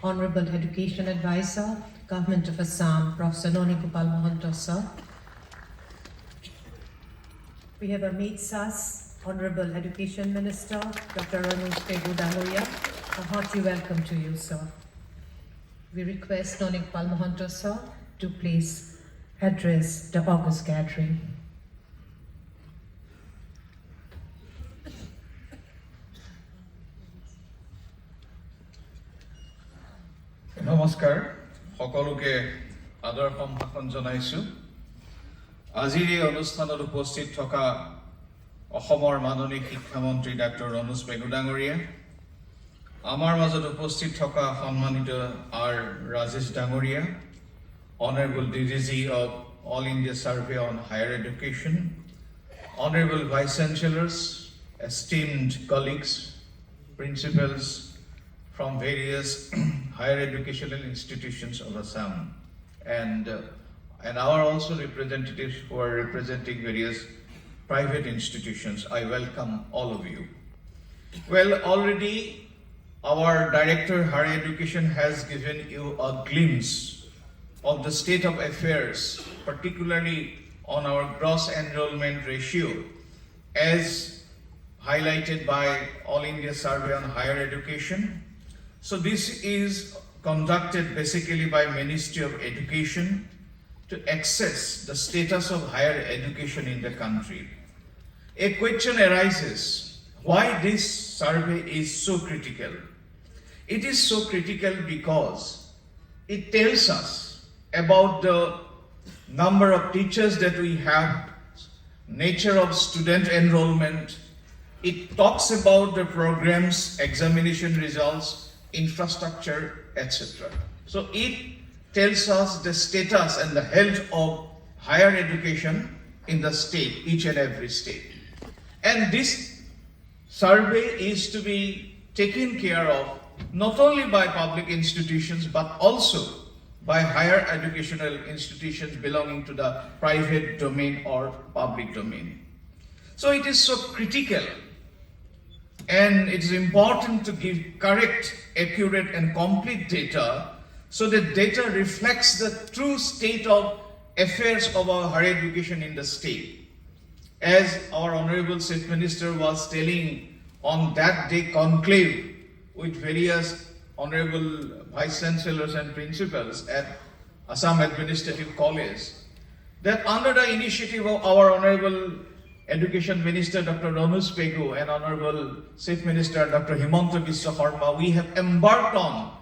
Honorable Education Advisor, Government of Assam, Professor Mahanta sir. We have a meets us, Honorable Education Minister, Dr. Guwahati. A hearty welcome to you, sir. We request Mahanta sir to please address the August gathering. নমস্কাৰ সকলোকে আদৰ সম্ভাষণ জনাইছো আজিৰ এই অনুষ্ঠানত উপস্থিত থকা অসমৰ মাননীয় শিক্ষামন্ত্ৰী ডক্টৰ ৰনোজ পেগু ডাঙৰীয়া আমাৰ মাজত উপস্থিত থকা সন্মানিত আৰ ৰাজেশ ডাঙৰীয়া Honorable DDG of All India Survey on Higher Education, Honorable Vice Chancellors, esteemed colleagues, principals from various higher educational institutions of Assam, and our also representatives who are representing various private institutions. I welcome all of you. Well, already our Director Higher Education has given you a glimpse of the state of affairs, particularly on our gross enrollment ratio, as highlighted by All India Survey on Higher Education. So this is conducted basically by Ministry of Education to assess the status of higher education in the country. A question arises, why this survey is so critical? It is so critical because it tells us about the number of teachers that we have, nature of student enrollment. It talks about the programs, examination results, infrastructure, etc. So it tells us the status and the health of higher education in the state, each and every state. And this survey is to be taken care of not only by public institutions but also by higher educational institutions belonging to the private domain or public domain. So it is so critical and it is important to give correct, accurate and complete data so that data reflects the true state of affairs of our higher education in the state. As our Honorable Chief Minister was telling on that day conclave with various Honorable Vice Chancellors and Principals at Assam Administrative College, that under the initiative of our Honorable Education Minister Dr. Ranoz Pegu and Honorable Chief Minister Dr. Himanta Biswa Sharma, we have embarked on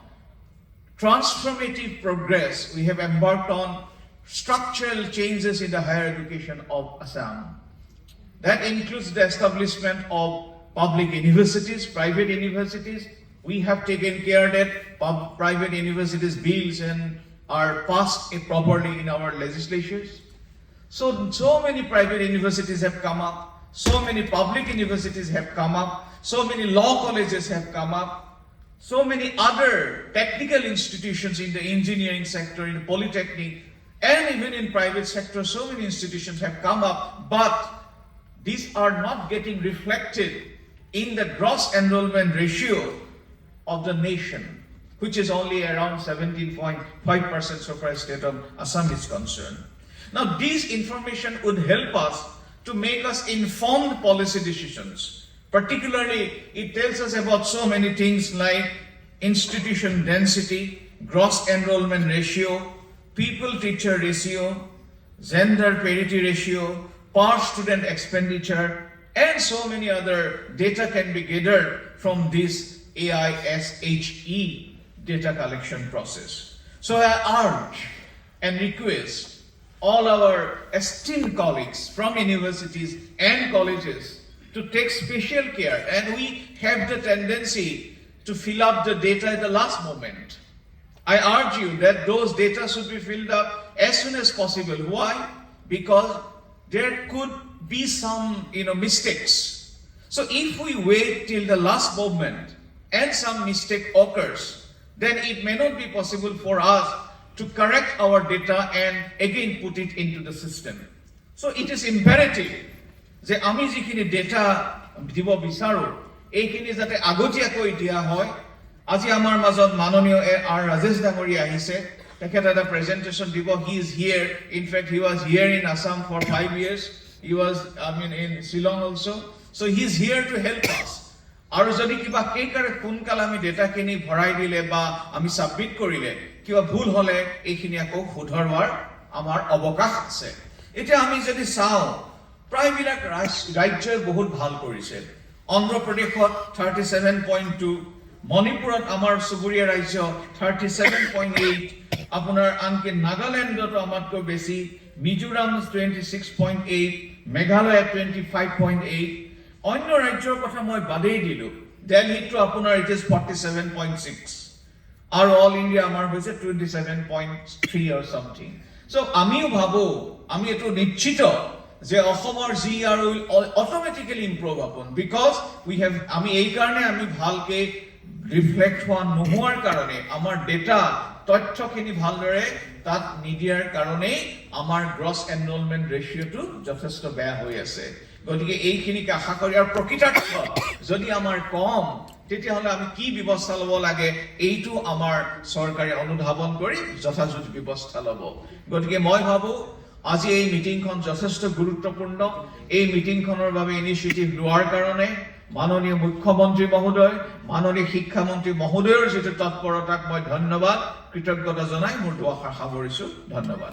transformative progress. We have embarked on structural changes in the higher education of Assam. That includes the establishment of public universities, private universities. We have taken care that private universities bills and are passed properly in our legislatures. So many private universities have come up, so many public universities have come up, so many law colleges have come up, so many other technical institutions in the engineering sector, in the polytechnic, and even in private sector, so many institutions have come up, but these are not getting reflected in the gross enrollment ratio of the nation, which is only around 17.5% so far as state of Assam is concerned. Now, this information would help us to make us informed policy decisions. Particularly, it tells us about so many things like institution density, gross enrollment ratio, people-teacher ratio, gender parity ratio, per student expenditure, and so many other data can be gathered from this HEI data collection process. So I urge and request all our esteemed colleagues from universities and colleges to take special care, and we have the tendency to fill up the data at the last moment. I urge you that those data should be filled up as soon as possible. Why? Because there could be some mistakes. So if we wait till the last moment and some mistake occurs, then it may not be possible for us to correct our data and again put it into the system. So it is imperative যে আমি যিখিনি data দিব বিচাৰো এইখিনি যাতে আগতীয়াকৈ দিয়া হয় আজি আমাৰ মাজত মাননীয় আৰ ৰাজেশ ডাঙৰী আহিছে তেখেত এটা প্ৰেজেন্টেশন দিব he is here in fact he was here in Assam for 5 years he was in Shillong also so he is here to help us আৰু যদি কিবা কেইকাৰে কোনকাল আমি ডেটাখিনি ভৰাই দিলে বা আমি সাবমিট কৰিলে কিবা ভুল হলে এইখিনি আকৌ শুধৰোৱাৰ আমাৰ অৱকাশ আছে এতিয়া আমি যদি চাও প্ৰায়বিলাক ৰাজ্যই বহুত ভাল কৰিছে অন্ধ্ৰ প্ৰদেশত 37.2 মণিপুৰত আমাৰ চুবুৰীয়া ৰাজ্য 37.8 আপোনাৰ আনকি নাগালেণ্ডত আমাতকৈ বেছি মিজোৰাম 26.8 মেঘালয় 25.8 অন্য ৰাজ্যৰ কথা মই বাদেই দিলো দিল্লীটো আপোনাৰ ইট ইজ 47.6 আৰু অল ইণ্ডিয়া আমাৰ হৈছে 27.3 অৰ সামথিং সো আমিও ভাবো আমি এটো নিশ্চিত যে অসমৰ জি আৰু অটোমেটিক্যালি ইমপ্ৰুভ আপন বিকজ উই হ্যাভ আমি এই কাৰণে আমি ভালকে রিফ্লেক্ট হওয়া নোহোৱাৰ কাৰণে আমাৰ ডেটা তথ্যখিনি ভালদৰে তাত নিদিয়াৰ কাৰণে আমাৰ গ্ৰছ এনৰোলমেন্ট ৰেশিওটো যথেষ্ট বেয়া হৈ আছে গতিকে এইখিনিকে আশা কৰি আৰু প্ৰকৃতাৰ্থ যদি আমাৰ কম তেতিয়াহলে আমি কি ব্যৱস্থা লব লাগে এইটো আমাৰ চৰকাৰে অনুধাৱন কৰি যথাযথ ব্যৱস্থা লব গতিকে মই ভাবো আজি এই মিটিংখন যথেষ্ট গুৰুত্বপূৰ্ণ এই মিটিংখনৰ বাবে ইনিচিয়েটিভ লোৱাৰ কাৰণে মাননীয় মুখ্যমন্ত্ৰী মহোদয় মাননীয় শিক্ষামন্ত্ৰী মহোদয়ৰ যেটো তৎপৰতাক মই ধন্যবাদ কৃতজ্ঞতা জনাই মোৰ দুআষাৰ সামৰিছো ধন্যবাদ